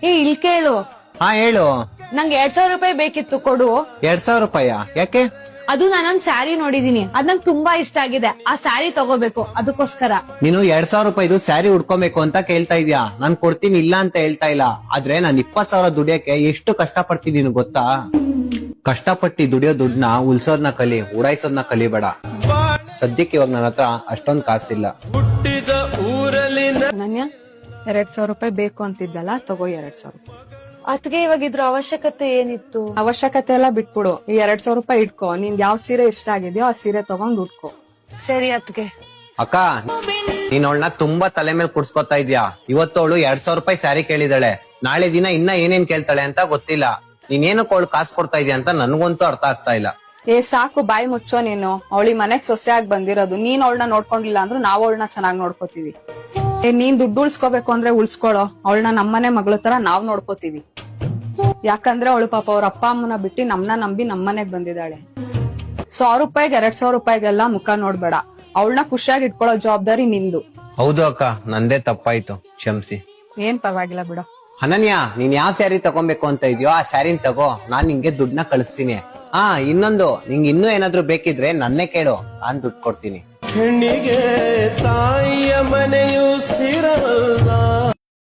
ಇಲ್ಲಿ ಕೇಳು. ಹಾ ಹೇಳು. ನಂಗೆ 2,000 ರೂಪಾಯಿ ಬೇಕಿತ್ತು, ಕೊಡು. 2,000 ರೂಪಾಯ ಯಾಕೆ? ಅದು ನಾನೊಂದ್ ಸ್ಯಾರಿ ನೋಡಿದೀನಿ, ಅದ್ ನಂಗೆ ತುಂಬಾ ಇಷ್ಟ ಆಗಿದೆ. ಆ ಸ್ಯಾರಿ ತಗೋಬೇಕು, ಅದಕ್ಕೋಸ್ಕರ. ನೀನು 2,000 ರೂಪಾಯಿದು ಸ್ಯಾರಿ ಉಡ್ಕೊಬೇಕು ಅಂತ ಕೇಳ್ತಾ ಇದ್ಯಾ? ನಾನ್ ಕೊಡ್ತೀನಿ ಇಲ್ಲ ಅಂತ ಹೇಳ್ತಾ ಇಲ್ಲ. ಆದ್ರೆ ನಾನ್ 20,000 ದುಡಿಯಕ್ಕೆ ಎಷ್ಟು ಕಷ್ಟ ಪಡ್ತಿದೀನಿ ಗೊತ್ತಾ? ಕಷ್ಟಪಟ್ಟಿ ದುಡಿಯೋ ದುಡ್ಡನ್ನ ಉಳ್ಸೋದ್ನ ಕಲಿ, ಉಡಾಯಿಸೋದ್ನ ಕಲಿಬೇಡ. ಸದ್ಯಕ್ಕೆ ಇವಾಗ ನನ್ನ ಹತ್ರ ಅಷ್ಟೊಂದ್ ಕಾಸಿಲ್ಲ. ಅನನ್ಯ, 2,000 ರೂಪಾಯಿ ಬೇಕು ಅಂತಿದ್ದಲ್ಲ, ತಗೋ 2,000 ರೂಪಾಯಿ. ಅದ್ಗೆ ಇವಾಗ ಇದ್ರ ಅವಶ್ಯಕತೆ ಏನಿತ್ತು? ಅವಶ್ಯಕತೆ ಎಲ್ಲ ಬಿಟ್ಬಿಡು. ಈ 2,000 ರೂಪಾಯಿ ಇಟ್ಕೋ. ನಿನ್ ಯಾವ ಸೀರೆ ಇಷ್ಟ ಆಗಿದ್ಯೋ ಆ ಸೀರೆ ತಗೊಂಡ್ ಉಟ್ಕೋ. ಸರಿ ಅತ್ಗೆ. ಅಕ್ಕ, ನೀನ್ ಅವಳನ್ನ ತುಂಬಾ ತಲೆ ಮೇಲೆ ಕುಡ್ಸ್ಕೊತಾ ಇದ್ಯಾ. ಇವತ್ತು ಅವಳು 2,000 ರೂಪಾಯಿ ಸ್ಯಾರಿ ಕೇಳಿದಾಳೆ. ನಾಳೆ ದಿನ ಇನ್ನ ಏನೇನ್ ಕೇಳ್ತಾಳೆ ಅಂತ ಗೊತ್ತಿಲ್ಲ. ನೀನೇನಕ್ಕೆ ಅವಳು ಕಾಸು ಕೊಡ್ತಾ ಇದೀಯ ಅಂತ ನನ್ಗಂತೂ ಅರ್ಥ ಆಗ್ತಾ ಇಲ್ಲ. ಸಾಕು, ಬಾಯಿ ಮುಚ್ಚೋ ನೀನು. ಅವಳಿ ಮನೆಗ್ ಸೊಸೆಯಾಗಿ ಬಂದಿರೋದು. ನೀನ್ ಅವಳನ್ನ ನೋಡ್ಕೊಂಡಿಲ್ಲ ಅಂದ್ರೂ ನಾವ್ ಅವಳನ್ನ ಚೆನ್ನಾಗ್ ನೋಡ್ಕೋತೀವಿ. ನೀನ್ ದುಡ್ಡು ಉಳ್ಸ್ಕೋಬೇಕು ಅಂದ್ರೆ ಉಳ್ಸ್ಕೊಳೋ. ಅವಳನ್ನ ನಮ್ಮನೆ ಮಗಳ ತರ ನಾವ್ ನೋಡ್ಕೋತೀವಿ. ಯಾಕಂದ್ರೆ ಅವಳು ಪಾಪ ಅವ್ರ ಅಪ್ಪ ಅಮ್ಮನ ಬಿಟ್ಟು ನಮ್ನ ನಂಬಿ ನಮ್ಮನೆಗ್ ಬಂದಿದ್ದಾಳೆ. 100 ರೂಪಾಯಿಗೆ 2,000 ರೂಪಾಯಿಗೆಲ್ಲ ಮುಖ ನೋಡ್ಬೇಡ. ಅವಳನ್ನ ಖುಷಿಯಾಗಿ ಇಟ್ಕೊಳ್ಳೋ ಜವಾಬ್ದಾರಿ ನಿಂದು. ಹೌದು ಅಕ್ಕ, ನಂದೇ ತಪ್ಪಾಯ್ತು, ಕ್ಷಮಿಸಿ. ಏನ್ ಪರವಾಗಿಲ್ಲ ಬಿಡು. ಅನನ್ಯ, ನೀನ್ ಯಾವ ಸ್ಯಾರಿ ತಗೊಬೇಕು ಅಂತ ಇದೆಯೋ ಆ ಸ್ಯಾರಿನ ತಗೋ. ನಾನ್ ನಿಂಗೆ ದುಡ್ಡನ್ನ ಕಳಿಸ್ತೀನಿ. ಇನ್ನೊಂದು, ನಿಂಗೆ ಇನ್ನೂ ಏನಾದ್ರು ಬೇಕಿದ್ರೆ ನನ್ನೇ ಕೇಳು, ನಾನ್ ದುಡ್ಡು ಕೊಡ್ತೀನಿ. ಹೆಣ್ಣಿಗೆ ತಾಯಿಯ ಮನೆಯು ಸ್ಥಿರವಲ್ಲ.